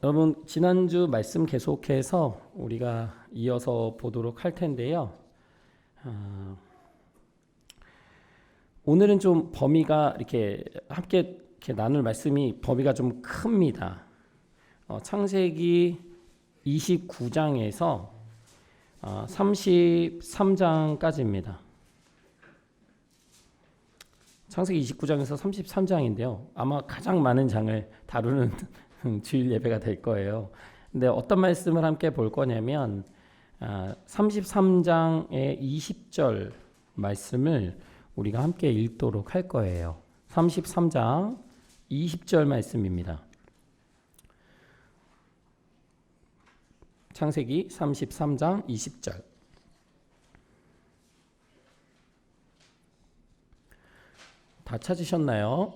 여러분 지난주 말씀 계속해서 우리가 이어서 보도록 할 텐데요. 오늘은 좀 범위가 이렇게 함께 이렇게 나눌 말씀이 범위가 좀 큽니다. 창세기 29장에서 33장까지입니다. 창세기 29장에서 33장인데요. 아마 가장 많은 장을 다루는 주일 예배가 될 거예요. 근데 어떤 말씀을 함께 볼 거냐면 33장의 20절 말씀을 우리가 함께 읽도록 할 거예요. 33장 20절 말씀입니다. 창세기 33장 20절. 다 찾으셨나요?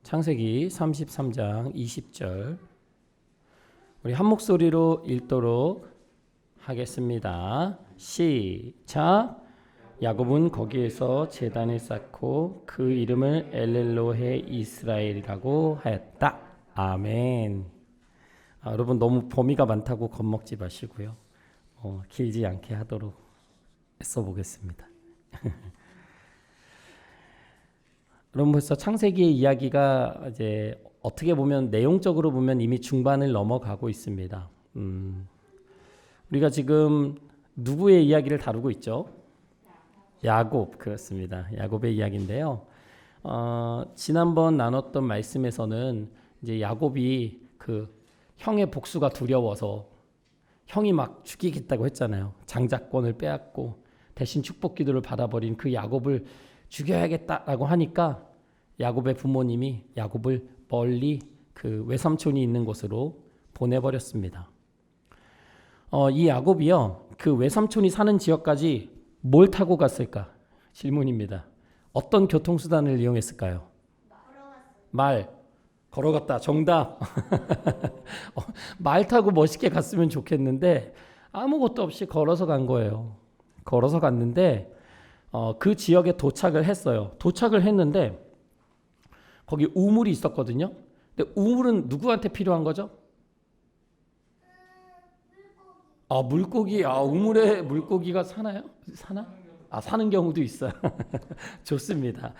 창세기 33장 20절. 우리 한 목소리로 읽도록 하겠습니다. 시작. 야곱은 거기에서 제단을 쌓고 그 이름을 엘렐로헤 이스라엘이라고 하였다. 아멘. 여러분 너무 범위가 많다고 겁먹지 마시고요. 길지 않게 하도록 애써보겠습니다. 여러분 벌써 창세기의 이야기가 이제 어떻게 보면 내용적으로 보면 이미 중반을 넘어가고 있습니다. 우리가 지금 누구의 이야기를 다루고 있죠? 야곱, 그렇습니다. 야곱의 이야기인데요. 지난번 나눴던 말씀에서는 이제 야곱이 그 형의 복수가 두려워서 형이 막 죽이겠다고 했잖아요. 장자권을 빼앗고 대신 축복 기도를 받아버린 그 야곱을 죽여야겠다라고 하니까 야곱의 부모님이 야곱을 멀리 그 외삼촌이 있는 곳으로 보내버렸습니다. 이 야곱이요, 그 외삼촌이 사는 지역까지 뭘 타고 갔을까? 질문입니다. 어떤 교통수단을 이용했을까요? 말. 걸어갔다. 정답. 말 타고 멋있게 갔으면 좋겠는데 아무것도 없이 걸어서 간 거예요. 걸어서 갔는데 그 지역에 도착을 했어요. 도착을 했는데 거기 우물이 있었거든요. 근데 우물은 누구한테 필요한 거죠? 물고기. 우물에 물고기가 사나요? 사나? 사는 경우도 있어요. 좋습니다.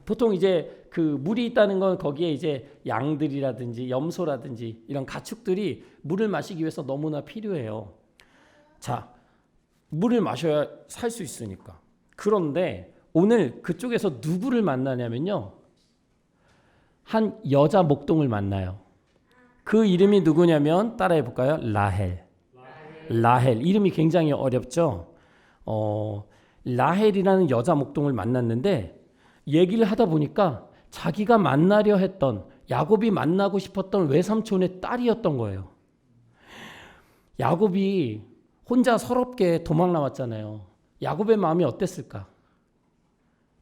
보통 이제 그 물이 있다는 건 거기에 이제 양들이라든지 염소라든지 이런 가축들이 물을 마시기 위해서 너무나 필요해요. 자, 물을 마셔야 살 수 있으니까. 그런데 오늘 그쪽에서 누구를 만나냐면요, 한 여자 목동을 만나요. 그 이름이 누구냐면 따라해 볼까요? 라헬. 이름이 굉장히 어렵죠. 라헬이라는 여자 목동을 만났는데 얘기를 하다 보니까 자기가 만나려 했던, 야곱이 만나고 싶었던 외삼촌의 딸이었던 거예요. 야곱이 혼자 서럽게 도망 나왔잖아요. 야곱의 마음이 어땠을까?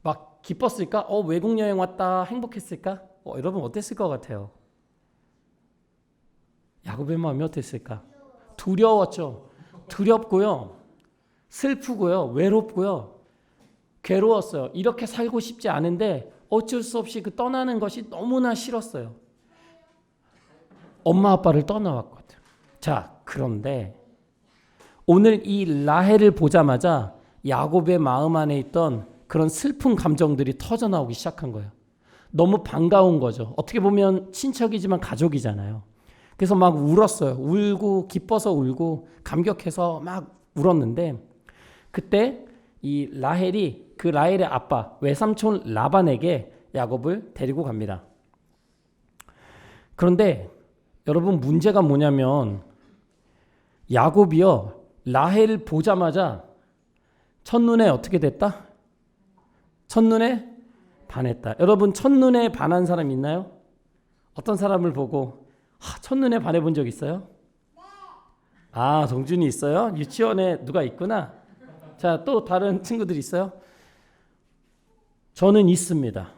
막 기뻤을까? 외국 여행 왔다 행복했을까? 여러분 어땠을 것 같아요? 야곱의 마음이 어땠을까? 두려웠죠. 두렵고요, 슬프고요, 외롭고요, 괴로웠어요. 이렇게 살고 싶지 않은데 어쩔 수 없이 그 떠나는 것이 너무나 싫었어요. 엄마 아빠를 떠나왔거든. 자, 그런데 오늘 이 라헬을 보자마자 야곱의 마음 안에 있던 그런 슬픈 감정들이 터져나오기 시작한 거예요. 너무 반가운 거죠. 어떻게 보면 친척이지만 가족이잖아요. 그래서 막 울었어요. 울고 기뻐서 울고 감격해서 막 울었는데 그때 이 라헬이 그 라헬의 아빠 외삼촌 라반에게 야곱을 데리고 갑니다. 그런데 여러분 문제가 뭐냐면 야곱이요, 라헬을 보자마자 첫눈에 어떻게 됐다? 첫눈에 반했다. 여러분 첫눈에 반한 사람 있나요? 어떤 사람을 보고 첫눈에 반해본 적 있어요? 정준이 있어요? 유치원에 누가 있구나. 자, 또 다른 친구들 있어요? 저는 있습니다.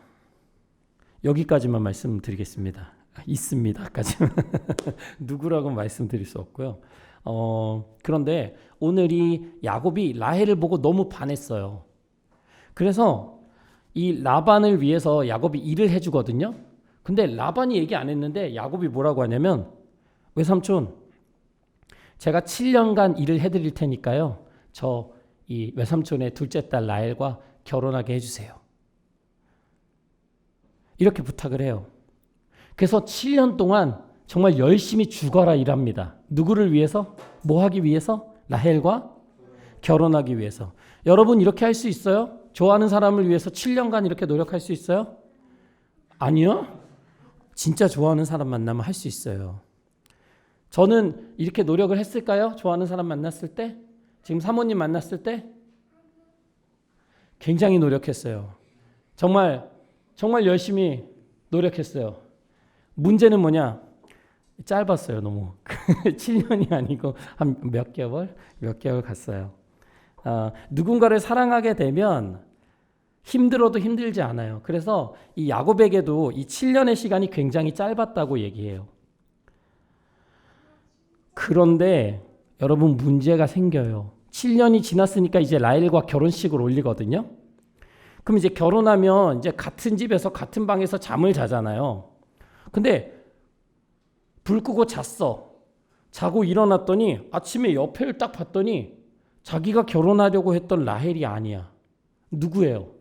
여기까지만 말씀드리겠습니다. 있습니다까지만. 누구라고 말씀드릴 수 없고요. 그런데 오늘 이 야곱이 라헬을 보고 너무 반했어요. 그래서 이 라반을 위해서 야곱이 일을 해주거든요. 근데 라반이 얘기 안 했는데 야곱이 뭐라고 하냐면 외삼촌 제가 7년간 일을 해드릴 테니까요. 저 이 외삼촌의 둘째 딸 라헬과 결혼하게 해주세요. 이렇게 부탁을 해요. 그래서 7년 동안 정말 열심히 죽어라 일합니다. 누구를 위해서? 뭐 하기 위해서? 라헬과 결혼하기 위해서. 여러분 이렇게 할 수 있어요? 좋아하는 사람을 위해서 7년간 이렇게 노력할 수 있어요? 아니요. 진짜 좋아하는 사람 만나면 할 수 있어요. 저는 이렇게 노력을 했을까요? 좋아하는 사람 만났을 때? 지금 사모님 만났을 때? 굉장히 노력했어요. 정말 열심히 노력했어요. 문제는 뭐냐? 짧았어요, 너무. 7년이 아니고 한 몇 개월 갔어요. 누군가를 사랑하게 되면 힘들어도 힘들지 않아요. 그래서 이 야곱에게도 이 7년의 시간이 굉장히 짧았다고 얘기해요. 그런데 여러분 문제가 생겨요. 7년이 지났으니까 이제 라헬과 결혼식을 올리거든요. 그럼 이제 결혼하면 이제 같은 집에서 같은 방에서 잠을 자잖아요. 근데 불 끄고 잤어. 자고 일어났더니 아침에 옆을 딱 봤더니 자기가 결혼하려고 했던 라헬이 아니야. 누구예요?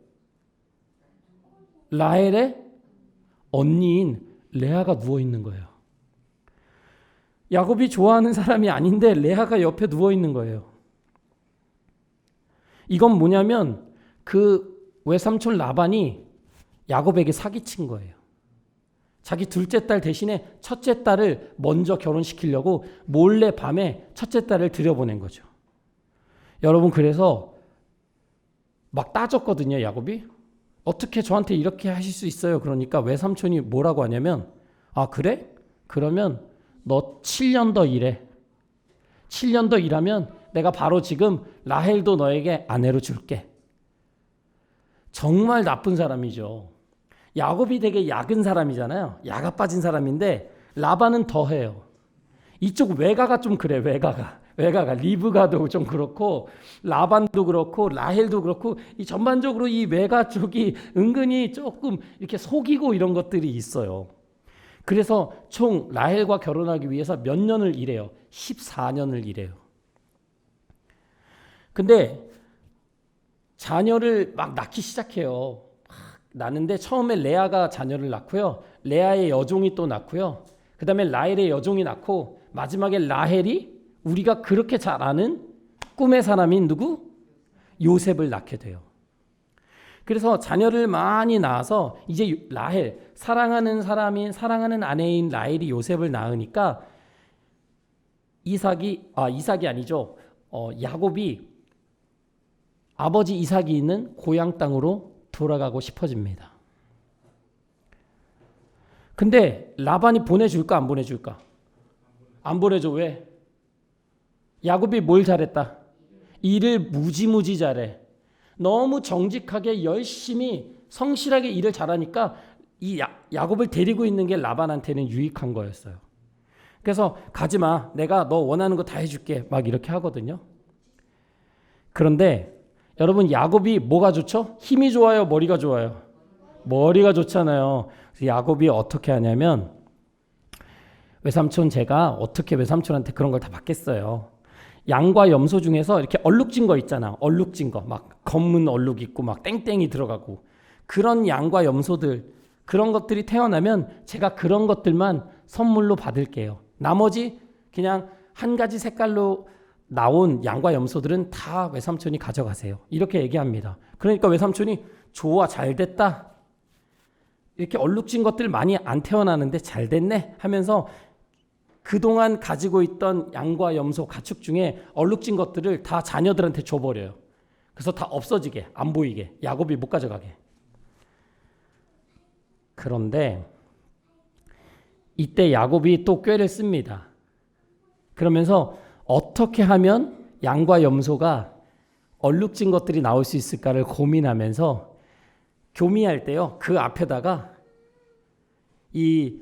라헬의 언니인 레아가 누워 있는 거예요. 야곱이 좋아하는 사람이 아닌데 레아가 옆에 누워 있는 거예요. 이건 뭐냐면 그 외삼촌 라반이 야곱에게 사기친 거예요. 자기 둘째 딸 대신에 첫째 딸을 먼저 결혼시키려고 몰래 밤에 첫째 딸을 들여보낸 거죠. 여러분 그래서 막 따졌거든요, 야곱이. 어떻게 저한테 이렇게 하실 수 있어요? 그러니까 외삼촌이 뭐라고 하냐면 아 그래? 그러면 너 7년 더 일해. 7년 더 일하면 내가 바로 지금 라헬도 너에게 아내로 줄게. 정말 나쁜 사람이죠. 야곱이 되게 약은 사람이잖아요. 야가 빠진 사람인데 라반은 더해요. 이쪽 외가가 좀 그래. 외가가 리브가도 좀 그렇고 라반도 그렇고 라헬도 그렇고 이 전반적으로 이 외가 쪽이 은근히 조금 이렇게 속이고 이런 것들이 있어요. 그래서 총 라헬과 결혼하기 위해서 몇 년을 일해요? 14년을 일해요. 근데 자녀를 막 낳기 시작해요. 낳는데 처음에 레아가 자녀를 낳고요. 레아의 여종이 또 낳고요. 그 다음에 라헬의 여종이 낳고 마지막에 라헬이 우리가 그렇게 잘 아는 꿈의 사람인 누구? 요셉을 낳게 돼요. 그래서 자녀를 많이 낳아서 이제 라헬, 사랑하는 아내인 라헬이 요셉을 낳으니까 이삭이 아니죠. 야곱이 아버지 이삭이 있는 고향 땅으로 돌아가고 싶어집니다. 근데 라반이 보내줄까 안 보내줄까? 안 보내줘. 왜? 야곱이 뭘 잘했다? 일을 무지무지 잘해. 너무 정직하게 열심히 성실하게 일을 잘하니까 이 야곱을 데리고 있는 게 라반한테는 유익한 거였어요. 그래서 가지마. 내가 너 원하는 거 다 해줄게. 막 이렇게 하거든요. 그런데 여러분 야곱이 뭐가 좋죠? 힘이 좋아요? 머리가 좋아요? 머리가 좋잖아요. 야곱이 어떻게 하냐면 외삼촌 제가 어떻게 외삼촌한테 그런 걸 다 받겠어요. 양과 염소 중에서 이렇게 얼룩진 거 있잖아. 얼룩진 거. 막 검은 얼룩 있고 막 땡땡이 들어가고 그런 양과 염소들 그런 것들이 태어나면 제가 그런 것들만 선물로 받을게요. 나머지 그냥 한 가지 색깔로 나온 양과 염소들은 다 외삼촌이 가져가세요. 이렇게 얘기합니다. 그러니까 외삼촌이 좋아 잘 됐다. 이렇게 얼룩진 것들 많이 안 태어나는데 잘 됐네 하면서 그동안 가지고 있던 양과 염소 가축 중에 얼룩진 것들을 다 자녀들한테 줘버려요. 그래서 다 없어지게 안 보이게 야곱이 못 가져가게. 그런데 이때 야곱이 또 꾀를 씁니다. 그러면서 어떻게 하면 양과 염소가 얼룩진 것들이 나올 수 있을까를 고민하면서 교미할 때요. 그 앞에다가 이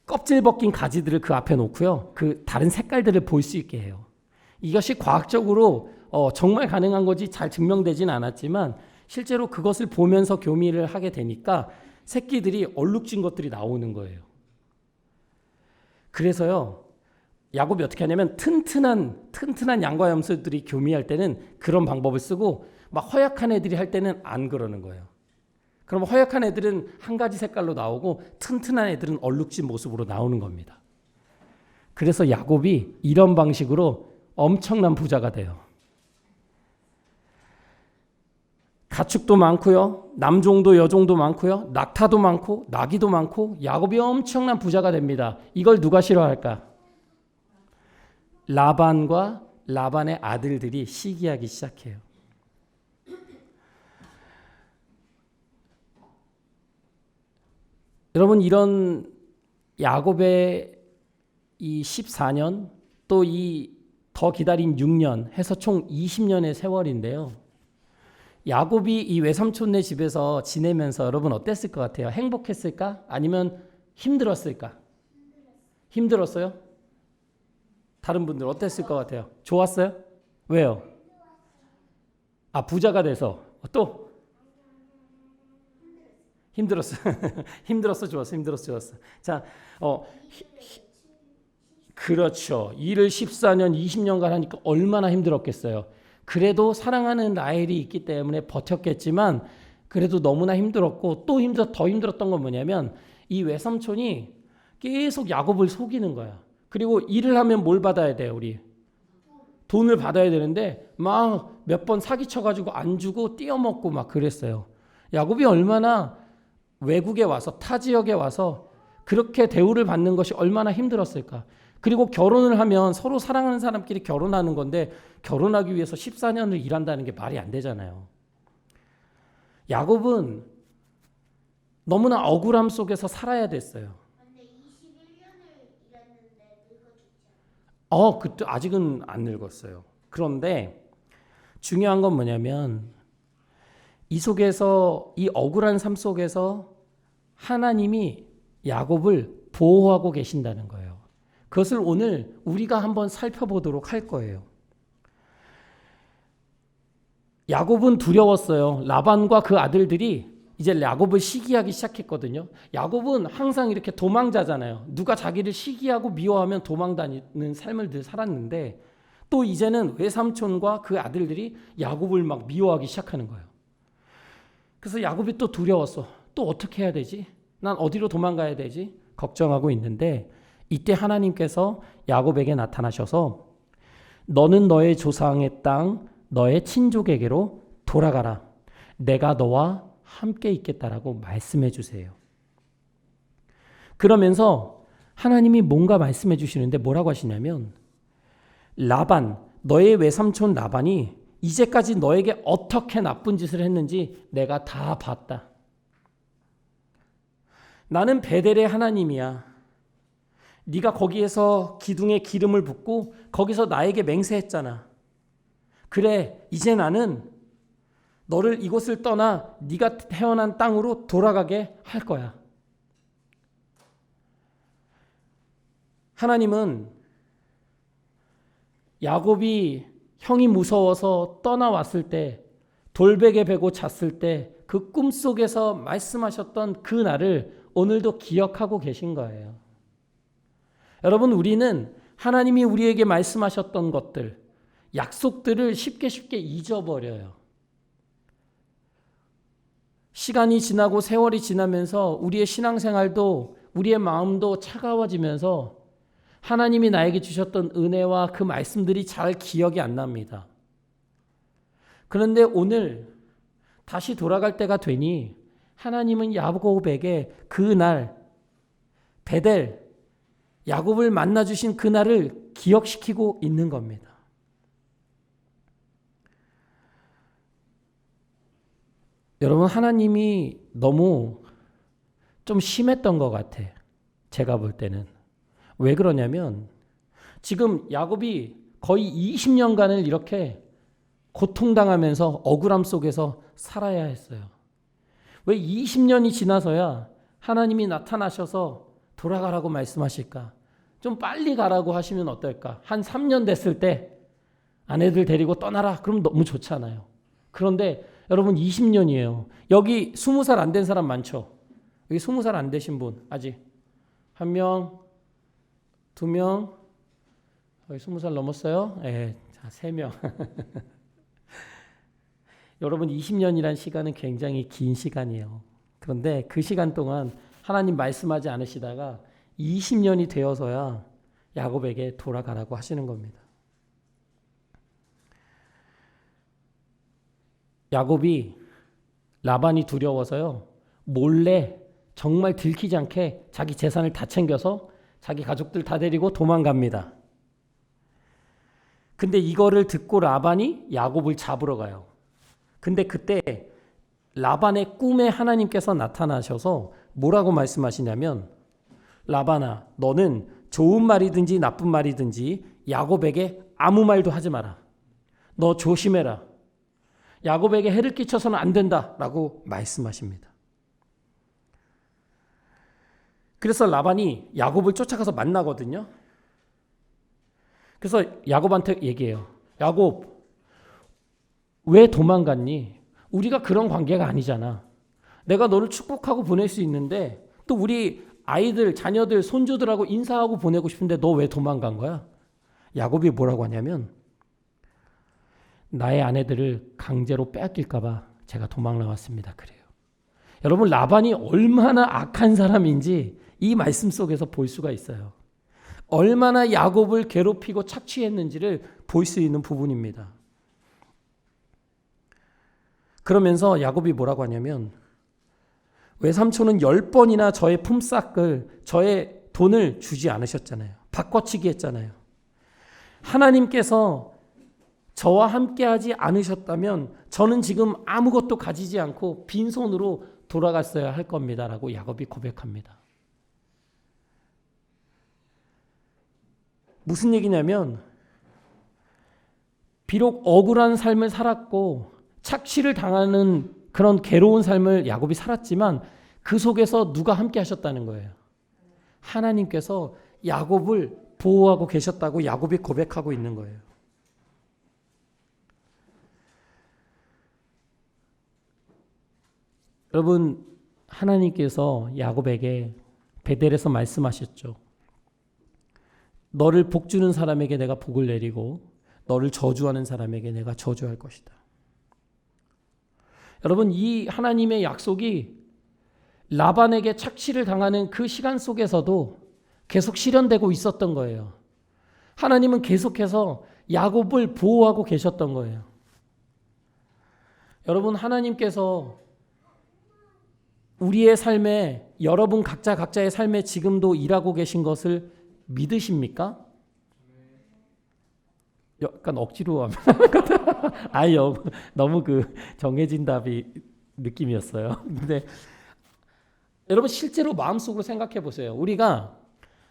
껍질 벗긴 가지들을 그 앞에 놓고요. 그 다른 색깔들을 볼 수 있게 해요. 이것이 과학적으로 정말 가능한 거지 잘 증명되진 않았지만 실제로 그것을 보면서 교미를 하게 되니까 새끼들이 얼룩진 것들이 나오는 거예요. 그래서요, 야곱이 어떻게 하냐면 튼튼한 양과 염소들이 교미할 때는 그런 방법을 쓰고 막 허약한 애들이 할 때는 안 그러는 거예요. 그럼 허약한 애들은 한 가지 색깔로 나오고 튼튼한 애들은 얼룩진 모습으로 나오는 겁니다. 그래서 야곱이 이런 방식으로 엄청난 부자가 돼요. 가축도 많고요. 남종도 여종도 많고요. 낙타도 많고 나귀도 많고 야곱이 엄청난 부자가 됩니다. 이걸 누가 싫어할까? 라반과 라반의 아들들이 시기하기 시작해요. 여러분, 이런 야곱의 이 14년 또 이 더 기다린 6년 해서 총 20년의 세월인데요. 야곱이 이 외삼촌네 집에서 지내면서 여러분 어땠을 것 같아요? 행복했을까? 아니면 힘들었을까? 힘들었어요? 다른 분들 어땠을 것 같아요? 좋았어요? 왜요? 부자가 돼서. 또? 힘들었어. 힘들었어, 좋았어. 힘들었어, 좋았어. 자, 그렇죠. 일을 14년, 20년간 하니까 얼마나 힘들었겠어요. 그래도 사랑하는 라헬이 있기 때문에 버텼겠지만 그래도 너무나 힘들었고 또 더 힘들었던 건 뭐냐면 이 외삼촌이 계속 야곱을 속이는 거야. 그리고 일을 하면 뭘 받아야 돼요, 우리? 돈을 받아야 되는데 막 몇 번 사기쳐가지고 안 주고 띄어먹고 막 그랬어요. 야곱이 얼마나 외국에 와서 타 지역에 와서 그렇게 대우를 받는 것이 얼마나 힘들었을까. 그리고 결혼을 하면 서로 사랑하는 사람끼리 결혼하는 건데 결혼하기 위해서 14년을 일한다는 게 말이 안 되잖아요. 야곱은 너무나 억울함 속에서 살아야 됐어요. 근데 21년을 일했는데 늙어졌잖아. 그때 아직은 안 늙었어요. 그런데 중요한 건 뭐냐면 이 속에서 이 억울한 삶 속에서 하나님이 야곱을 보호하고 계신다는 거예요. 그것을 오늘 우리가 한번 살펴보도록 할 거예요. 야곱은 두려웠어요. 라반과 그 아들들이 이제 야곱을 시기하기 시작했거든요. 야곱은 항상 이렇게 도망자잖아요. 누가 자기를 시기하고 미워하면 도망다니는 삶을 늘 살았는데 또 이제는 외삼촌과 그 아들들이 야곱을 막 미워하기 시작하는 거예요. 그래서 야곱이 또 두려웠어. 또 어떻게 해야 되지? 난 어디로 도망가야 되지? 걱정하고 있는데 이때 하나님께서 야곱에게 나타나셔서 너는 너의 조상의 땅, 너의 친족에게로 돌아가라. 내가 너와 함께 있겠다라고 말씀해 주세요. 그러면서 하나님이 뭔가 말씀해 주시는데 뭐라고 하시냐면 라반, 너의 외삼촌 라반이 이제까지 너에게 어떻게 나쁜 짓을 했는지 내가 다 봤다. 나는 베델의 하나님이야. 네가 거기에서 기둥에 기름을 붓고 거기서 나에게 맹세했잖아. 그래, 이제 나는 너를 이곳을 떠나 네가 태어난 땅으로 돌아가게 할 거야. 하나님은 야곱이 형이 무서워서 떠나왔을 때 돌베개 베고 잤을 때 그 꿈속에서 말씀하셨던 그 날을 오늘도 기억하고 계신 거예요. 여러분, 우리는 하나님이 우리에게 말씀하셨던 것들, 약속들을 쉽게 잊어버려요. 시간이 지나고 세월이 지나면서 우리의 신앙생활도 우리의 마음도 차가워지면서 하나님이 나에게 주셨던 은혜와 그 말씀들이 잘 기억이 안 납니다. 그런데 오늘 다시 돌아갈 때가 되니 하나님은 야곱에게 그날 베델 야곱을 만나 주신 그날을 기억시키고 있는 겁니다. 여러분, 하나님이 너무 좀 심했던 것 같아. 제가 볼 때는. 왜 그러냐면 지금 야곱이 거의 20년간을 이렇게 고통당하면서 억울함 속에서 살아야 했어요. 왜 20년이 지나서야 하나님이 나타나셔서 돌아가라고 말씀하실까? 좀 빨리 가라고 하시면 어떨까? 한 3년 됐을 때 아내들 데리고 떠나라. 그럼 너무 좋잖아요. 그런데 여러분 20년이에요. 여기 20살 안 된 사람 많죠? 여기 20살 안 되신 분 아직 한 명, 두 명, 여기 20살 넘었어요? 예, 자, 3명. 여러분 20년이란 시간은 굉장히 긴 시간이에요. 그런데 그 시간 동안 하나님 말씀하지 않으시다가 20년이 되어서야 야곱에게 돌아가라고 하시는 겁니다. 야곱이 라반이 두려워서요. 몰래 정말 들키지 않게 자기 재산을 다 챙겨서 자기 가족들 다 데리고 도망갑니다. 근데 이거를 듣고 라반이 야곱을 잡으러 가요. 근데 그때 라반의 꿈에 하나님께서 나타나셔서 뭐라고 말씀하시냐면 라반아 너는 좋은 말이든지 나쁜 말이든지 야곱에게 아무 말도 하지 마라. 너 조심해라. 야곱에게 해를 끼쳐서는 안 된다라고 말씀하십니다. 그래서 라반이 야곱을 쫓아가서 만나거든요. 그래서 야곱한테 얘기해요. 야곱, 왜 도망갔니? 우리가 그런 관계가 아니잖아. 내가 너를 축복하고 보낼 수 있는데 또 우리 아이들, 자녀들, 손주들하고 인사하고 보내고 싶은데 너 왜 도망간 거야? 야곱이 뭐라고 하냐면 나의 아내들을 강제로 빼앗길까 봐 제가 도망 나왔습니다. 그래요. 여러분 라반이 얼마나 악한 사람인지 이 말씀 속에서 볼 수가 있어요. 얼마나 야곱을 괴롭히고 착취했는지를 볼 수 있는 부분입니다. 그러면서 야곱이 뭐라고 하냐면 외삼촌은 10번이나 저의 품삯을 저의 돈을 주지 않으셨잖아요. 바꿔치기 했잖아요. 하나님께서 저와 함께하지 않으셨다면 저는 지금 아무것도 가지지 않고 빈손으로 돌아갔어야 할 겁니다. 라고 야곱이 고백합니다. 무슨 얘기냐면 비록 억울한 삶을 살았고 착취를 당하는 그런 괴로운 삶을 야곱이 살았지만 그 속에서 누가 함께 하셨다는 거예요. 하나님께서 야곱을 보호하고 계셨다고 야곱이 고백하고 있는 거예요. 여러분 하나님께서 야곱에게 베델에서 말씀하셨죠. 너를 복주는 사람에게 내가 복을 내리고 너를 저주하는 사람에게 내가 저주할 것이다. 여러분 이 하나님의 약속이 라반에게 착취를 당하는 그 시간 속에서도 계속 실현되고 있었던 거예요. 하나님은 계속해서 야곱을 보호하고 계셨던 거예요. 여러분 하나님께서 우리의 삶에 여러분 각자의 삶에 지금도 일하고 계신 것을 믿으십니까? 약간 억지로 하면 아유 너무 그 정해진 답이 느낌이었어요. 근데 여러분 실제로 마음속으로 생각해 보세요. 우리가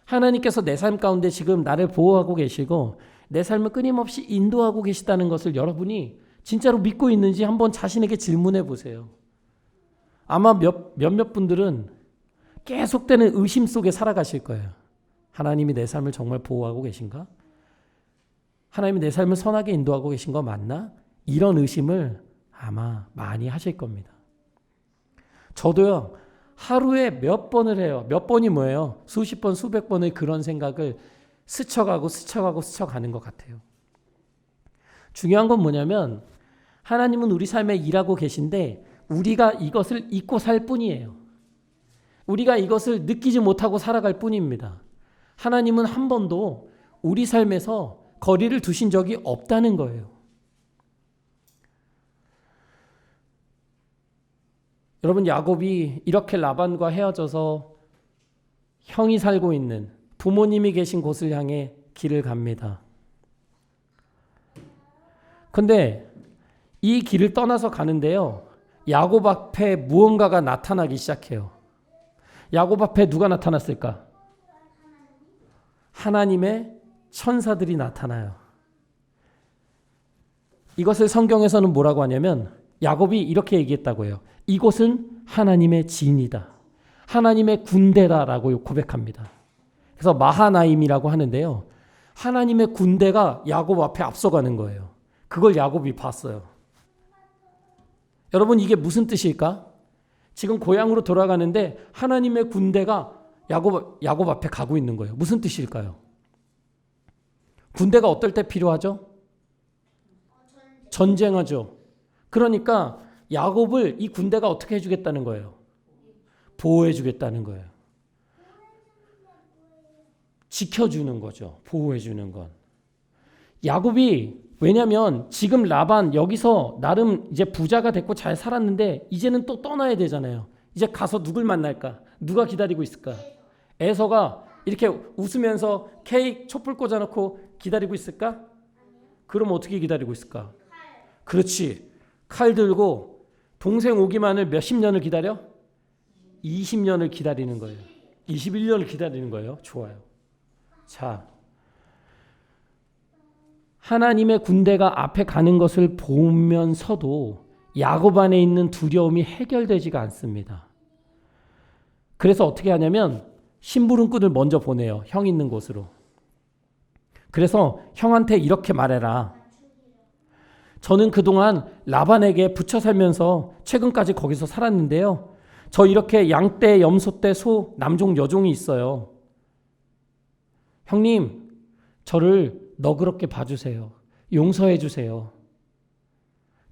하나님께서 내 삶 가운데 지금 나를 보호하고 계시고 내 삶을 끊임없이 인도하고 계시다는 것을 여러분이 진짜로 믿고 있는지 한번 자신에게 질문해 보세요. 아마 몇몇 분들은 계속되는 의심 속에 살아가실 거예요. 하나님이 내 삶을 정말 보호하고 계신가? 하나님이 내 삶을 선하게 인도하고 계신 거 맞나? 이런 의심을 아마 많이 하실 겁니다. 저도요. 하루에 몇 번을 해요. 몇 번이 뭐예요? 수십 번, 수백 번의 그런 생각을 스쳐가는 것 같아요. 중요한 건 뭐냐면 하나님은 우리 삶에 일하고 계신데 우리가 이것을 잊고 살 뿐이에요. 우리가 이것을 느끼지 못하고 살아갈 뿐입니다. 하나님은 한 번도 우리 삶에서 거리를 두신 적이 없다는 거예요. 여러분 야곱이 이렇게 라반과 헤어져서 형이 살고 있는 부모님이 계신 곳을 향해 길을 갑니다. 그런데 이 길을 떠나서 가는데요. 야곱 앞에 무언가가 나타나기 시작해요. 야곱 앞에 누가 나타났을까? 하나님의 천사들이 나타나요. 이것을 성경에서는 뭐라고 하냐면 야곱이 이렇게 얘기했다고 해요. 이곳은 하나님의 진이다. 하나님의 군대다라고 고백합니다. 그래서 마하나임이라고 하는데요. 하나님의 군대가 야곱 앞에 앞서가는 거예요. 그걸 야곱이 봤어요. 여러분 이게 무슨 뜻일까? 지금 고향으로 돌아가는데 하나님의 군대가 야곱 앞에 가고 있는 거예요. 무슨 뜻일까요? 군대가 어떨 때 필요하죠? 전쟁하죠. 그러니까 야곱을 이 군대가 어떻게 해주겠다는 거예요? 보호해주겠다는 거예요. 지켜주는 거죠. 보호해주는 건. 야곱이 왜냐하면 지금 라반 여기서 나름 이제 부자가 됐고 잘 살았는데 이제는 또 떠나야 되잖아요. 이제 가서 누굴 만날까? 누가 기다리고 있을까? 에서가 이렇게 웃으면서 케이크 촛불 꽂아놓고 기다리고 있을까? 그럼 어떻게 기다리고 있을까? 그렇지. 칼 들고 동생 오기만을 몇십 년을 기다려? 20년을 기다리는 거예요. 21년을 기다리는 거예요. 좋아요. 자, 하나님의 군대가 앞에 가는 것을 보면서도 야곱 안에 있는 두려움이 해결되지가 않습니다. 그래서 어떻게 하냐면 심부름꾼을 먼저 보내요. 형 있는 곳으로. 그래서 형한테 이렇게 말해라. 저는 그동안 라반에게 붙여 살면서 최근까지 거기서 살았는데요. 저 이렇게 양떼, 염소떼, 소, 남종, 여종이 있어요. 형님, 저를 너그럽게 봐주세요. 용서해 주세요.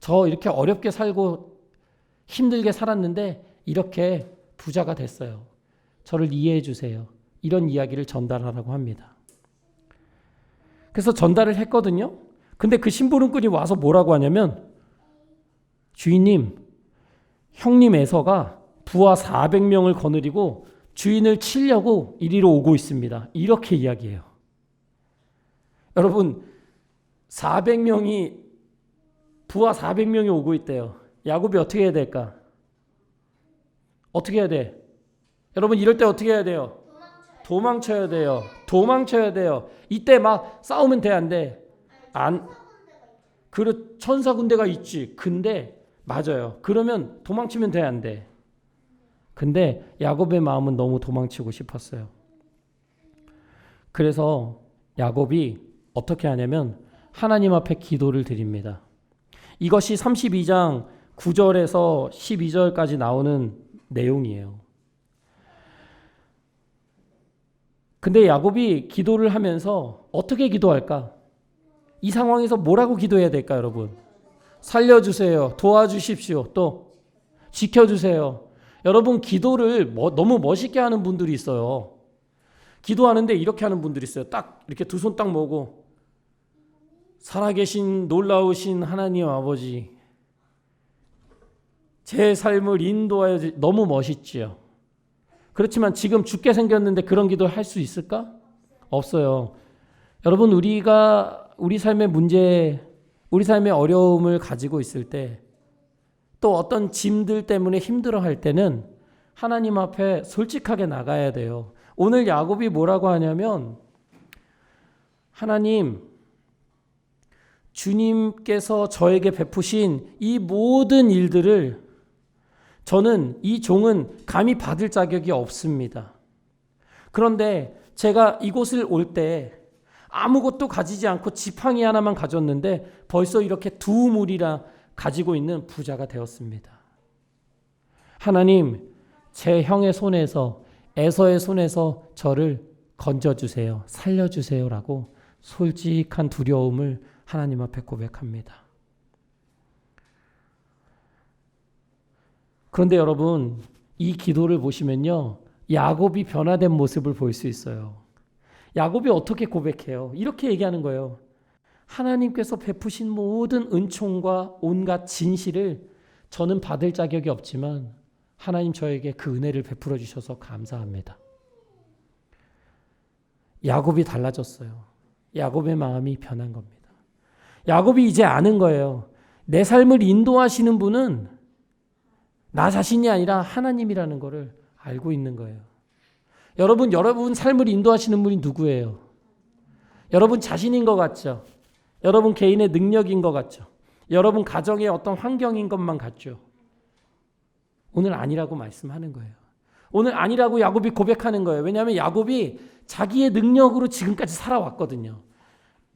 저 이렇게 어렵게 살고 힘들게 살았는데 이렇게 부자가 됐어요. 저를 이해해 주세요. 이런 이야기를 전달하라고 합니다. 그래서 전달을 했거든요. 근데 그 심부름꾼이 와서 뭐라고 하냐면 주인님, 형님 에서가 부하 400명을 거느리고 주인을 치려고 이리로 오고 있습니다. 이렇게 이야기해요. 여러분 400명이 부하 400명이 오고 있대요. 야곱이 어떻게 해야 될까? 어떻게 해야 돼? 여러분 이럴 때 어떻게 해야 돼요? 도망쳐야 돼요. 도망쳐야 돼요. 이때 막 싸우면 돼, 안 돼? 안. 천사 군대가 있지. 근데 맞아요. 그러면 도망치면 돼, 안 돼? 근데 야곱의 마음은 너무 도망치고 싶었어요. 그래서 야곱이 어떻게 하냐면 하나님 앞에 기도를 드립니다. 이것이 32장 9절에서 12절까지 나오는 내용이에요. 근데 야곱이 기도를 하면서 어떻게 기도할까? 이 상황에서 뭐라고 기도해야 될까, 여러분? 살려주세요. 도와주십시오. 또 지켜주세요. 여러분 기도를 너무 멋있게 하는 분들이 있어요. 기도하는데 이렇게 하는 분들이 있어요. 딱 이렇게 두 손 딱 모으고 살아계신 놀라우신 하나님 아버지, 제 삶을 인도하여 너무 멋있지요. 그렇지만 지금 죽게 생겼는데 그런 기도 할 수 있을까? 없어요. 여러분 우리가 우리 삶의 문제, 우리 삶의 어려움을 가지고 있을 때 또 어떤 짐들 때문에 힘들어할 때는 하나님 앞에 솔직하게 나가야 돼요. 오늘 야곱이 뭐라고 하냐면 하나님, 주님께서 저에게 베푸신 이 모든 일들을 저는 이 종은 감히 받을 자격이 없습니다. 그런데 제가 이곳을 올 때 아무것도 가지지 않고 지팡이 하나만 가졌는데 벌써 이렇게 두 물이나 가지고 있는 부자가 되었습니다. 하나님, 제 형의 손에서, 에서의 손에서 저를 건져주세요. 살려주세요라고 솔직한 두려움을 하나님 앞에 고백합니다. 그런데 여러분, 이 기도를 보시면요, 야곱이 변화된 모습을 볼 수 있어요. 야곱이 어떻게 고백해요? 이렇게 얘기하는 거예요. 하나님께서 베푸신 모든 은총과 온갖 진실을 저는 받을 자격이 없지만 하나님 저에게 그 은혜를 베풀어 주셔서 감사합니다. 야곱이 달라졌어요. 야곱의 마음이 변한 겁니다. 야곱이 이제 아는 거예요. 내 삶을 인도하시는 분은 나 자신이 아니라 하나님이라는 것을 알고 있는 거예요. 여러분 삶을 인도하시는 분이 누구예요? 여러분 자신인 것 같죠? 여러분 개인의 능력인 것 같죠? 여러분 가정의 어떤 환경인 것만 같죠? 오늘 아니라고 말씀하는 거예요. 오늘 아니라고 야곱이 고백하는 거예요. 왜냐하면 야곱이 자기의 능력으로 지금까지 살아왔거든요.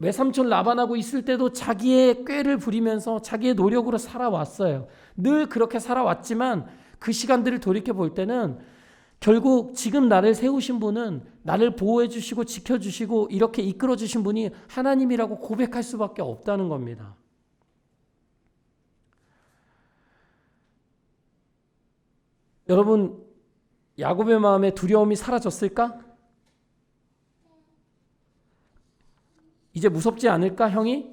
외삼촌 라반하고 있을 때도 자기의 꾀를 부리면서 자기의 노력으로 살아왔어요. 늘 그렇게 살아왔지만 그 시간들을 돌이켜 볼 때는 결국 지금 나를 세우신 분은 나를 보호해 주시고 지켜 주시고 이렇게 이끌어 주신 분이 하나님이라고 고백할 수밖에 없다는 겁니다. 여러분, 야곱의 마음에 두려움이 사라졌을까? 이제 무섭지 않을까, 형이?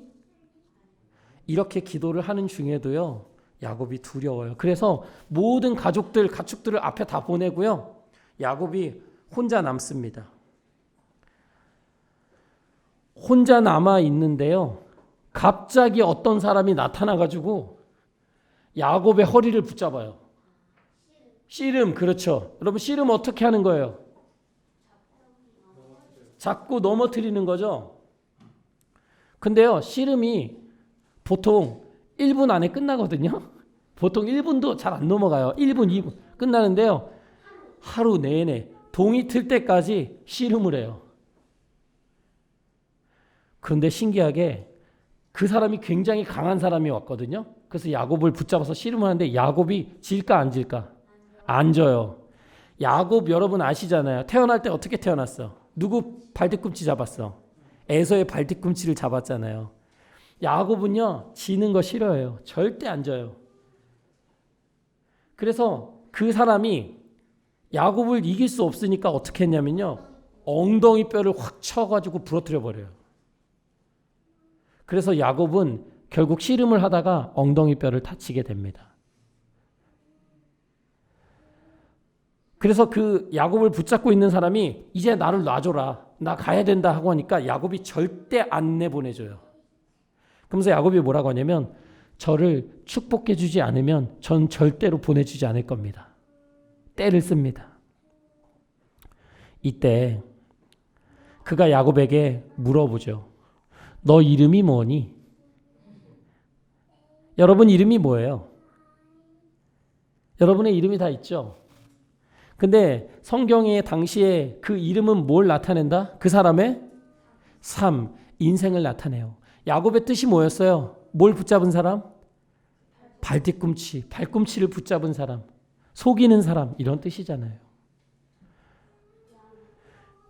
이렇게 기도를 하는 중에도요, 야곱이 두려워요. 그래서 모든 가축들을 앞에 다 보내고요, 야곱이 혼자 남습니다. 혼자 남아 있는데요, 갑자기 어떤 사람이 나타나가지고 야곱의 허리를 붙잡아요. 씨름, 그렇죠. 여러분, 씨름 어떻게 하는 거예요? 잡고 넘어뜨리는 거죠. 근데요, 씨름이 보통 1분 안에 끝나거든요. 보통 1분도 잘 안 넘어가요. 1분, 2분 끝나는데요. 하루 내내 동이 틀 때까지 씨름을 해요. 그런데 신기하게 그 사람이 굉장히 강한 사람이 왔거든요. 그래서 야곱을 붙잡아서 씨름을 하는데 야곱이 질까 안 질까? 안 져요. 야곱 여러분 아시잖아요. 태어날 때 어떻게 태어났어? 누구 발뒤꿈치 잡았어? 에서의 발뒤꿈치를 잡았잖아요. 야곱은요, 지는 거 싫어해요. 절대 안 져요. 그래서 그 사람이 야곱을 이길 수 없으니까 어떻게 했냐면요, 엉덩이 뼈를 확 쳐가지고 부러뜨려 버려요. 그래서 야곱은 결국 씨름을 하다가 엉덩이 뼈를 다치게 됩니다. 그래서 그 야곱을 붙잡고 있는 사람이 이제 나를 놔줘라, 나 가야 된다 하고 하니까 야곱이 절대 안 내보내줘요. 그러면서 야곱이 뭐라고 하냐면, 저를 축복해 주지 않으면 전 절대로 보내주지 않을 겁니다. 때를 씁니다. 이때 그가 야곱에게 물어보죠. 너 이름이 뭐니? 여러분 이름이 뭐예요? 여러분의 이름이 다 있죠? 근데 성경에 당시에 그 이름은 뭘 나타낸다? 그 사람의 삶, 인생을 나타내요. 야곱의 뜻이 뭐였어요? 뭘 붙잡은 사람? 발뒤꿈치, 발꿈치를 붙잡은 사람, 속이는 사람, 이런 뜻이잖아요.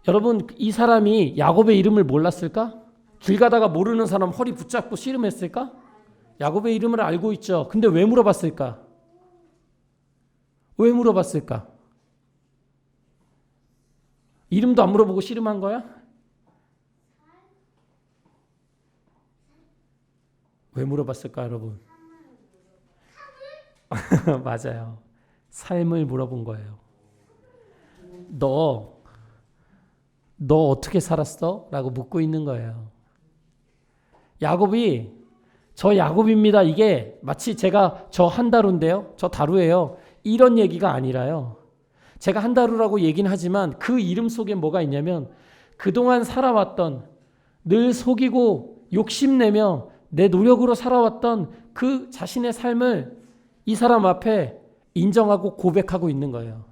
여러분, 이 사람이 야곱의 이름을 몰랐을까? 길 가다가 모르는 사람 허리 붙잡고 씨름했을까? 야곱의 이름을 알고 있죠. 근데 왜 물어봤을까? 왜 물어봤을까? 이름도 안 물어보고 씨름한 거야? 왜 물어봤을까, 여러분? 맞아요. 삶을 물어본 거예요. 너 어떻게 살았어? 라고 묻고 있는 거예요. 야곱이 저 야곱입니다. 이게 마치 제가 저 한다루인데요, 저 다루예요, 이런 얘기가 아니라요. 제가 한다루라고 얘기는 하지만 그 이름 속에 뭐가 있냐면 그동안 살아왔던, 늘 속이고 욕심내며 내 노력으로 살아왔던 그 자신의 삶을 이 사람 앞에 인정하고 고백하고 있는 거예요.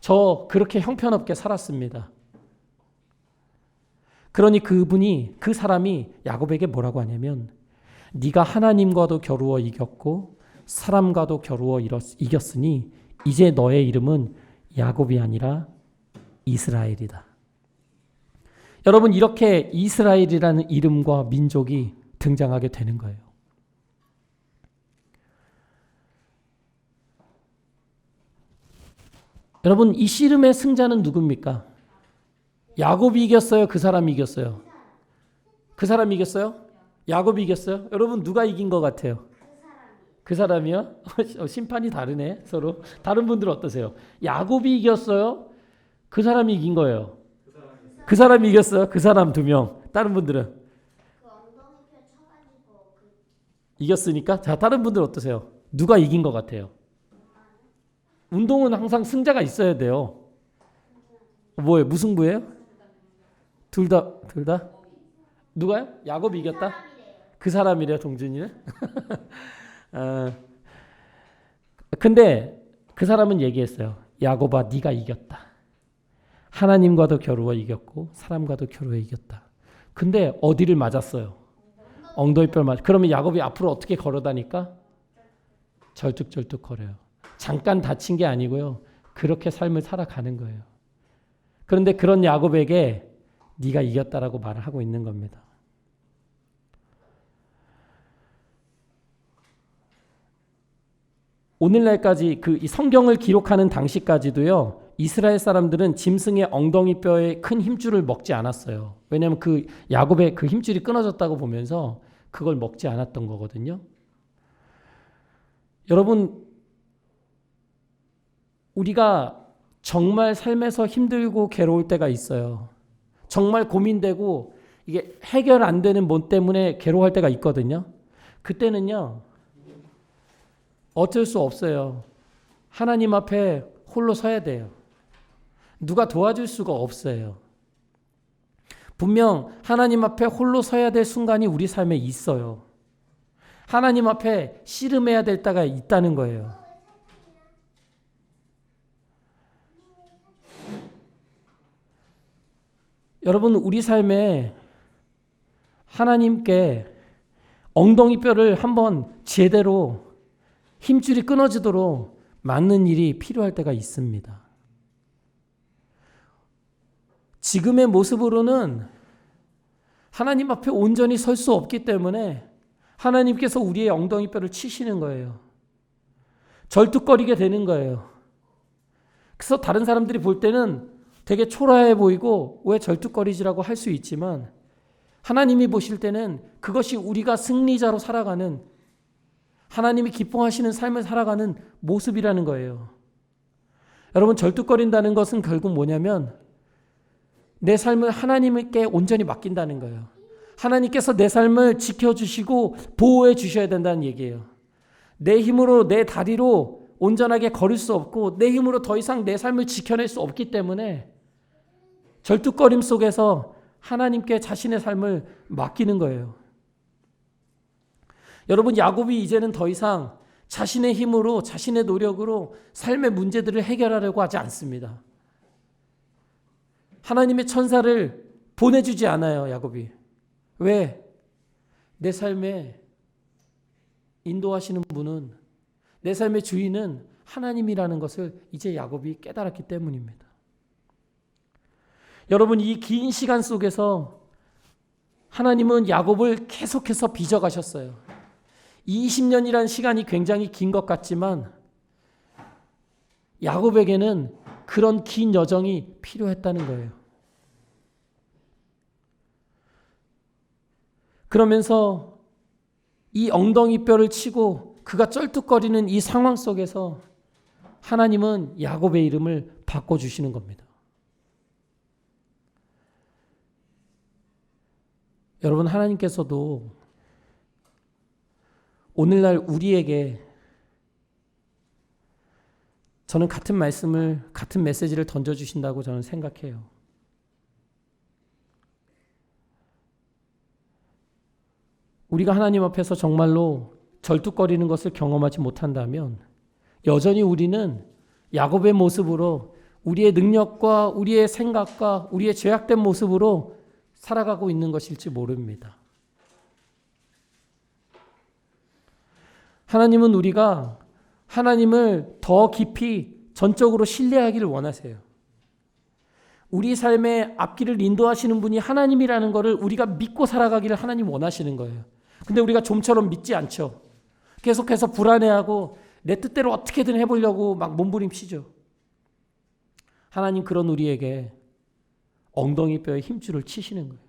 저 그렇게 형편없게 살았습니다. 그러니 그 사람이 야곱에게 뭐라고 하냐면, 네가 하나님과도 겨루어 이겼고 사람과도 겨루어 이겼으니 이제 너의 이름은 야곱이 아니라 이스라엘이다. 여러분, 이렇게 이스라엘이라는 이름과 민족이 등장하게 되는 거예요. 여러분, 이 씨름의 승자는 누굽니까? 야곱이 이겼어요? 그 사람이 이겼어요? 그 사람이 이겼어요? 야곱이 이겼어요? 여러분, 누가 이긴 것 같아요? 그 사람이요? 심판이 다르네, 서로. 다른 분들은 어떠세요? 야곱이 이겼어요? 그 사람이 이긴 거예요? 그 사람이 이겼어요? 그 사람 2명. 다른 분들은? 이겼으니까? 자, 다른 분들 어떠세요? 누가 이긴 것 같아요? 운동은 항상 승자가 있어야 돼요. 뭐예요? 무승부예요? 둘 다? 누가요? 야곱이 이겼다? 그 사람이래요, 동준이는? 근데 그 사람은 얘기했어요. 야곱아, 네가 이겼다. 하나님과도 겨루어 이겼고 사람과도 겨루어 이겼다. 근데 어디를 맞았어요? 엉덩이뼈를 맞. 그러면 야곱이 앞으로 어떻게 걸어다니까? 절뚝절뚝 걸어요. 잠깐 다친 게 아니고요. 그렇게 삶을 살아가는 거예요. 그런데 그런 야곱에게 네가 이겼다라고 말을 하고 있는 겁니다. 오늘날까지 이 성경을 기록하는 당시까지도요. 이스라엘 사람들은 짐승의 엉덩이뼈의 큰 힘줄을 먹지 않았어요. 왜냐하면 그 야곱의 그 힘줄이 끊어졌다고 보면서 그걸 먹지 않았던 거거든요. 여러분, 우리가 정말 삶에서 힘들고 괴로울 때가 있어요. 정말 고민되고 이게 해결 안 되는 뭐 때문에 괴로워할 때가 있거든요. 그때는요. 어쩔 수 없어요. 하나님 앞에 홀로 서야 돼요. 누가 도와줄 수가 없어요. 분명 하나님 앞에 홀로 서야 될 순간이 우리 삶에 있어요. 하나님 앞에 씨름해야 될 때가 있다는 거예요. 여러분, 우리 삶에 하나님께 엉덩이뼈를 한번 제대로 힘줄이 끊어지도록 맞는 일이 필요할 때가 있습니다. 지금의 모습으로는 하나님 앞에 온전히 설 수 없기 때문에 하나님께서 우리의 엉덩이뼈를 치시는 거예요. 절뚝거리게 되는 거예요. 그래서 다른 사람들이 볼 때는 되게 초라해 보이고 왜 절뚝거리지라고 할 수 있지만 하나님이 보실 때는 그것이 우리가 승리자로 살아가는 하나님이 기뻐하시는 삶을 살아가는 모습이라는 거예요. 여러분, 절뚝거린다는 것은 결국 뭐냐면 내 삶을 하나님께 온전히 맡긴다는 거예요. 하나님께서 내 삶을 지켜주시고 보호해 주셔야 된다는 얘기예요. 내 힘으로 내 다리로 온전하게 걸을 수 없고 내 힘으로 더 이상 내 삶을 지켜낼 수 없기 때문에 절뚝거림 속에서 하나님께 자신의 삶을 맡기는 거예요. 여러분, 야곱이 이제는 더 이상 자신의 힘으로 자신의 노력으로 삶의 문제들을 해결하려고 하지 않습니다. 하나님의 천사를 보내주지 않아요, 야곱이. 왜? 내 삶에 인도하시는 분은, 내 삶의 주인은 하나님이라는 것을 이제 야곱이 깨달았기 때문입니다. 여러분, 이 긴 시간 속에서 하나님은 야곱을 계속해서 빚어가셨어요. 20년이라는 시간이 굉장히 긴 것 같지만 야곱에게는 그런 긴 여정이 필요했다는 거예요. 그러면서 이 엉덩이뼈를 치고 그가 쩔뚝거리는 이 상황 속에서 하나님은 야곱의 이름을 바꿔주시는 겁니다. 여러분, 하나님께서도 오늘날 우리에게 저는 같은 말씀을, 같은 메시지를 던져주신다고 저는 생각해요. 우리가 하나님 앞에서 정말로 절뚝거리는 것을 경험하지 못한다면 여전히 우리는 야곱의 모습으로 우리의 능력과 우리의 생각과 우리의 죄악된 모습으로 살아가고 있는 것일지 모릅니다. 하나님은 우리가 하나님을 더 깊이 전적으로 신뢰하기를 원하세요. 우리 삶의 앞길을 인도하시는 분이 하나님이라는 것을 우리가 믿고 살아가기를 하나님 원하시는 거예요. 근데 우리가 좀처럼 믿지 않죠. 계속해서 불안해하고 내 뜻대로 어떻게든 해보려고 막 몸부림치죠. 하나님 그런 우리에게 엉덩이뼈에 힘줄을 치시는 거예요.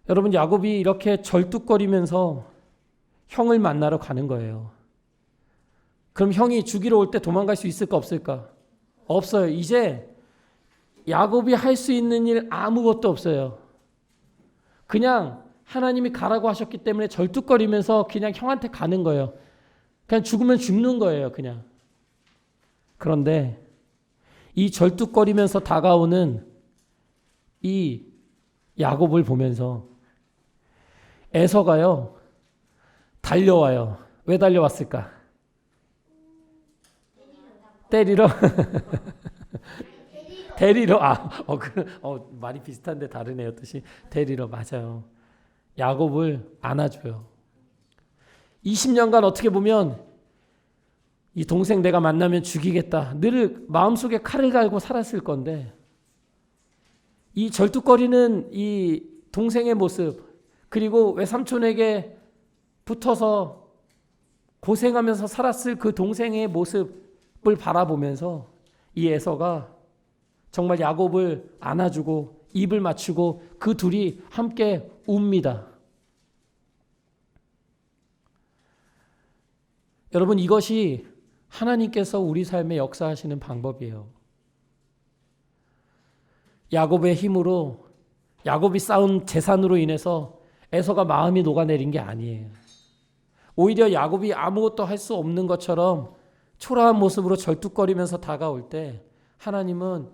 여러분, 야곱이 이렇게 절뚝거리면서 형을 만나러 가는 거예요. 그럼 형이 죽이러 올 때 도망갈 수 있을까 없을까? 없어요. 이제 야곱이 할 수 있는 일 아무것도 없어요. 그냥 하나님이 가라고 하셨기 때문에 절뚝거리면서 그냥 형한테 가는 거예요. 그냥 죽으면 죽는 거예요, 그냥. 그런데 이 절뚝거리면서 다가오는 이 야곱을 보면서 에서가요, 달려와요. 왜 달려왔을까? 때리러? 데리러 말이 비슷한데 다르네요 뜻이. 데리러 맞아요. 야곱을 안아줘요. 20년간 어떻게 보면 이 동생 내가 만나면 죽이겠다 늘 마음속에 칼을 갈고 살았을 건데 이 절뚝거리는 이 동생의 모습 그리고 외삼촌에게 붙어서 고생하면서 살았을 그 동생의 모습을 바라보면서 이 에서가 정말 야곱을 안아주고 입을 맞추고 그 둘이 함께 웁니다. 여러분 이것이 하나님께서 우리 삶에 역사하시는 방법이에요. 야곱의 힘으로 야곱이 쌓은 재산으로 인해서 에서가 마음이 녹아내린 게 아니에요. 오히려 야곱이 아무것도 할 수 없는 것처럼 초라한 모습으로 절뚝거리면서 다가올 때 하나님은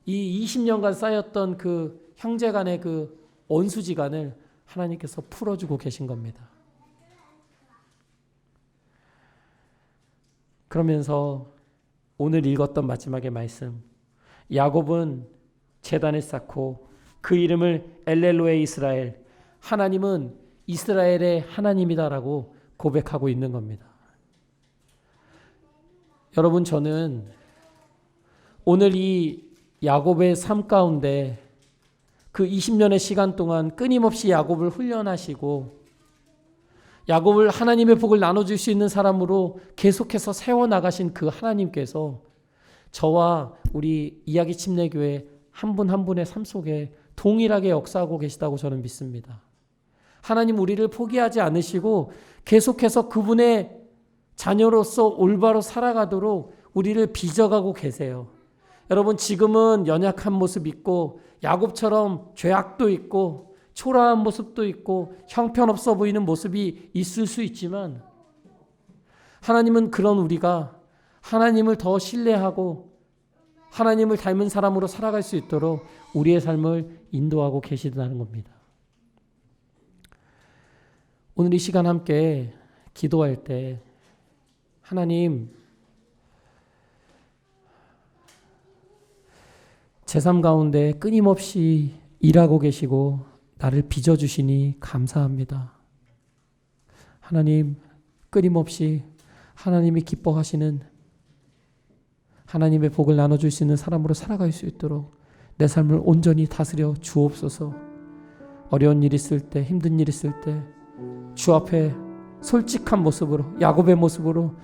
이 20년간 쌓였던 그 형제 간의 그 원수지간을 하나님께서 풀어주고 계신 겁니다. 그러면서 오늘 읽었던 마지막의 말씀 야곱은 제단을 쌓고 그 이름을 엘렐로에 이스라엘 하나님은 이스라엘의 하나님이다라고 고백하고 있는 겁니다. 여러분 저는 오늘 이 야곱의 삶 가운데 그 20년의 시간 동안 끊임없이 야곱을 훈련하시고 야곱을 하나님의 복을 나눠줄 수 있는 사람으로 계속해서 세워나가신 그 하나님께서 저와 우리 이야기 침례교회 한 분 한 분의 삶 속에 동일하게 역사하고 계시다고 저는 믿습니다. 하나님 우리를 포기하지 않으시고 계속해서 그분의 자녀로서 올바로 살아가도록 우리를 빚어가고 계세요. 여러분 지금은 연약한 모습 있고 야곱처럼 죄악도 있고 초라한 모습도 있고 형편없어 보이는 모습이 있을 수 있지만 하나님은 그런 우리가 하나님을 더 신뢰하고 하나님을 닮은 사람으로 살아갈 수 있도록 우리의 삶을 인도하고 계시다는 겁니다. 오늘 이 시간 함께 기도할 때 하나님 제 삶 가운데 끊임없이 일하고 계시고 나를 빚어주시니 감사합니다. 하나님 끊임없이 하나님이 기뻐하시는 하나님의 복을 나눠줄 수 있는 사람으로 살아갈 수 있도록 내 삶을 온전히 다스려 주옵소서. 어려운 일 있을 때 힘든 일 있을 때 주 앞에 솔직한 모습으로 야곱의 모습으로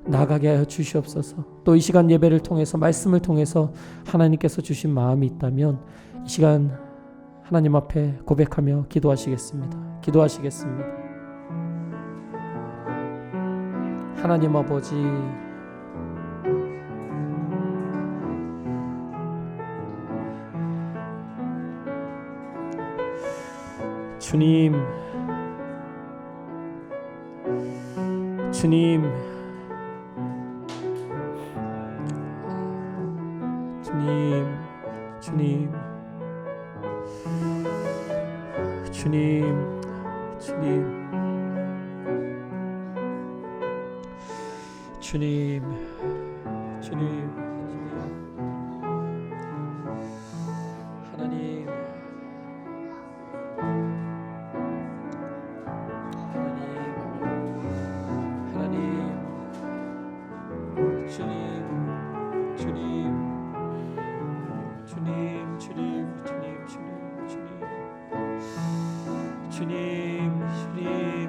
나가게 하여 주시옵소서. 또 이 시간 예배를 통해서 말씀을 통해서 하나님께서 주신 마음이 있다면 이 시간 하나님 앞에 고백하며 기도하시겠습니다. 기도하시겠습니다. 하나님 아버지 주님 주님 주님 주님 주님 주님 주님 주님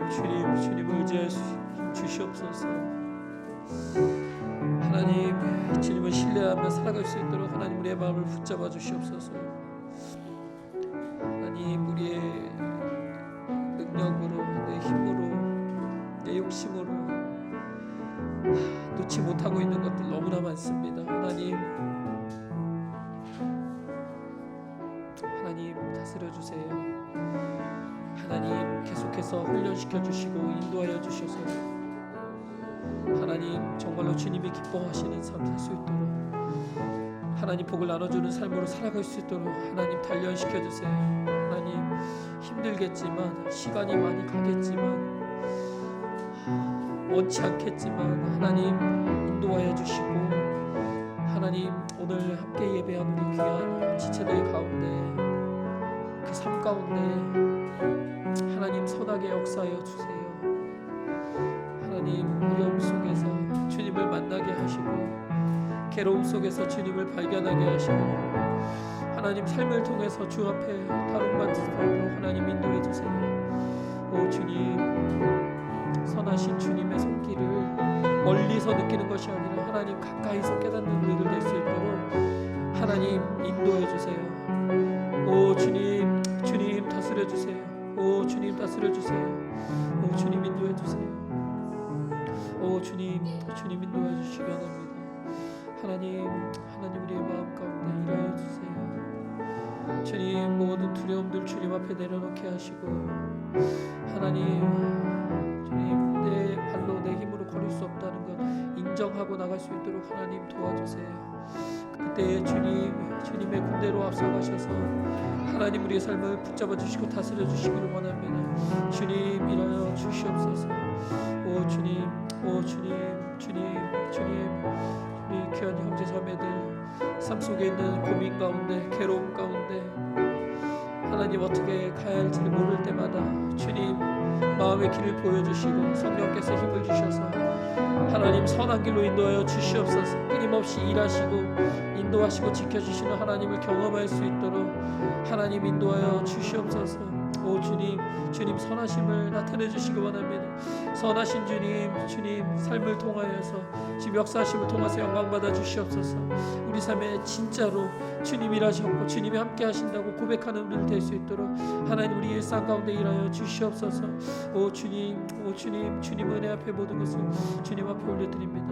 하나님 주님 의지할 수 주시옵소서. 하나님 주님을 신뢰하며 살아갈 수 있도록 하나님 우리의 마음을 붙잡아 주시옵소서. 하나님 우리의 능력으로 내 힘으로 내 욕심으로 놓지 못하고 있는 것들 너무나 많습니다. 하나님 다스려 주세요. 하나님 계속해서 훈련시켜 주시고 인도하여 주셔서 하나님 정말로 주님이 기뻐하시는 삶 살 수 있도록 하나님 복을 나눠주는 삶으로 살아갈 수 있도록 하나님 단련시켜 주세요. 하나님 힘들겠지만 시간이 많이 가겠지만 원치 않겠지만 하나님 인도하여 주시고 하나님 오늘 함께 예배 예배한 우리 귀한 지체들 가운데 그 삶 가운데 하나님 선하게 역사하여 주세요. 하나님 어려움 속에서 주님을 만나게 하시고 괴로움 속에서 주님을 발견하게 하시고 하나님 삶을 통해서 주 앞에 다름받도록 하나님 인도해 주세요. 오 주님, 선하신 주님의 손길을 멀리서 느끼는 것이 아니라 하나님 가까이서 깨닫는 우리들 될 수 있도록 하나님 인도해 주세요. 오 주님, 주님 다스려 주세요. 오 주님 다스려 주세요. 오 주님 인도해 주세요. 오 주님, 주님 인도해 주시기 원합니다. 하나님, 하나님 우리의 마음 가운데 일하여 주세요. 주님 모든 두려움들 주님 앞에 내려놓게 하시고 하나님, 주님 내 발로 내 힘으로 걸을 수 없다는 것 인정하고 나갈 수 있도록 하나님 도와주세요. 그때 주님, 주님의 군대로 앞서가셔서 하나님 우리의 삶을 붙잡아 주시고 다스려 주시기를 원합니다. 주님 일하여 주시옵소서. 오 주님, 오 주님, 주님, 주님, 우리 귀한 형제 자매들 삶 속에 있는 고민 가운데 괴로움 가운데 하나님 어떻게 가야 할지를 모를 때마다 주님 마음의 길을 보여주시고 성령께서 힘을 주셔서 하나님 선한 길로 인도하여 주시옵소서. 끊임없이 일하시고 인도하시고 지켜주시는 하나님을 경험할 수 있도록 하나님 인도하여 주시옵소서. 오 주님, 주님 선하심을 나타내 주시기 원합니다. 선하신 주님, 주님 삶을 통하여서 지금 역사하심을 통해서 영광 받아 주시옵소서. 우리 삶에 진짜로 주님 일하셨고 주님이 함께 하신다고 고백하는 우리들 될 수 있도록 하나님 우리 일상 가운데 일하여 주시옵소서. 오 주님, 오 주님, 주님 은혜 앞에 모든 것을 주님 앞에 올려드립니다.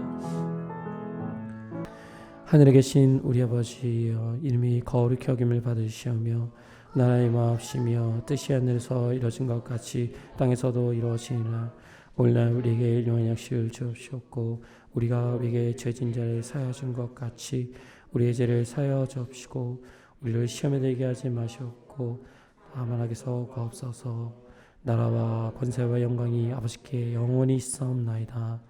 하늘에 계신 우리 아버지여, 이름이 거룩히 여김을 받으시오며 나라의 마옵시며 뜻이 하늘에서 이루어진 것 같이 땅에서도 이루어지니라. 오늘날 우리에게 일용할 양식을 주옵시옵고 우리가 우리에게 죄진 자를 사하여 준 것 같이 우리의 죄를 사하여 주옵시고 우리를 시험에 들게 하지 마시옵고 다만 악에서 구하옵소서. 나라와 권세와 영광이 아버지께 영원히 있사옵나이다.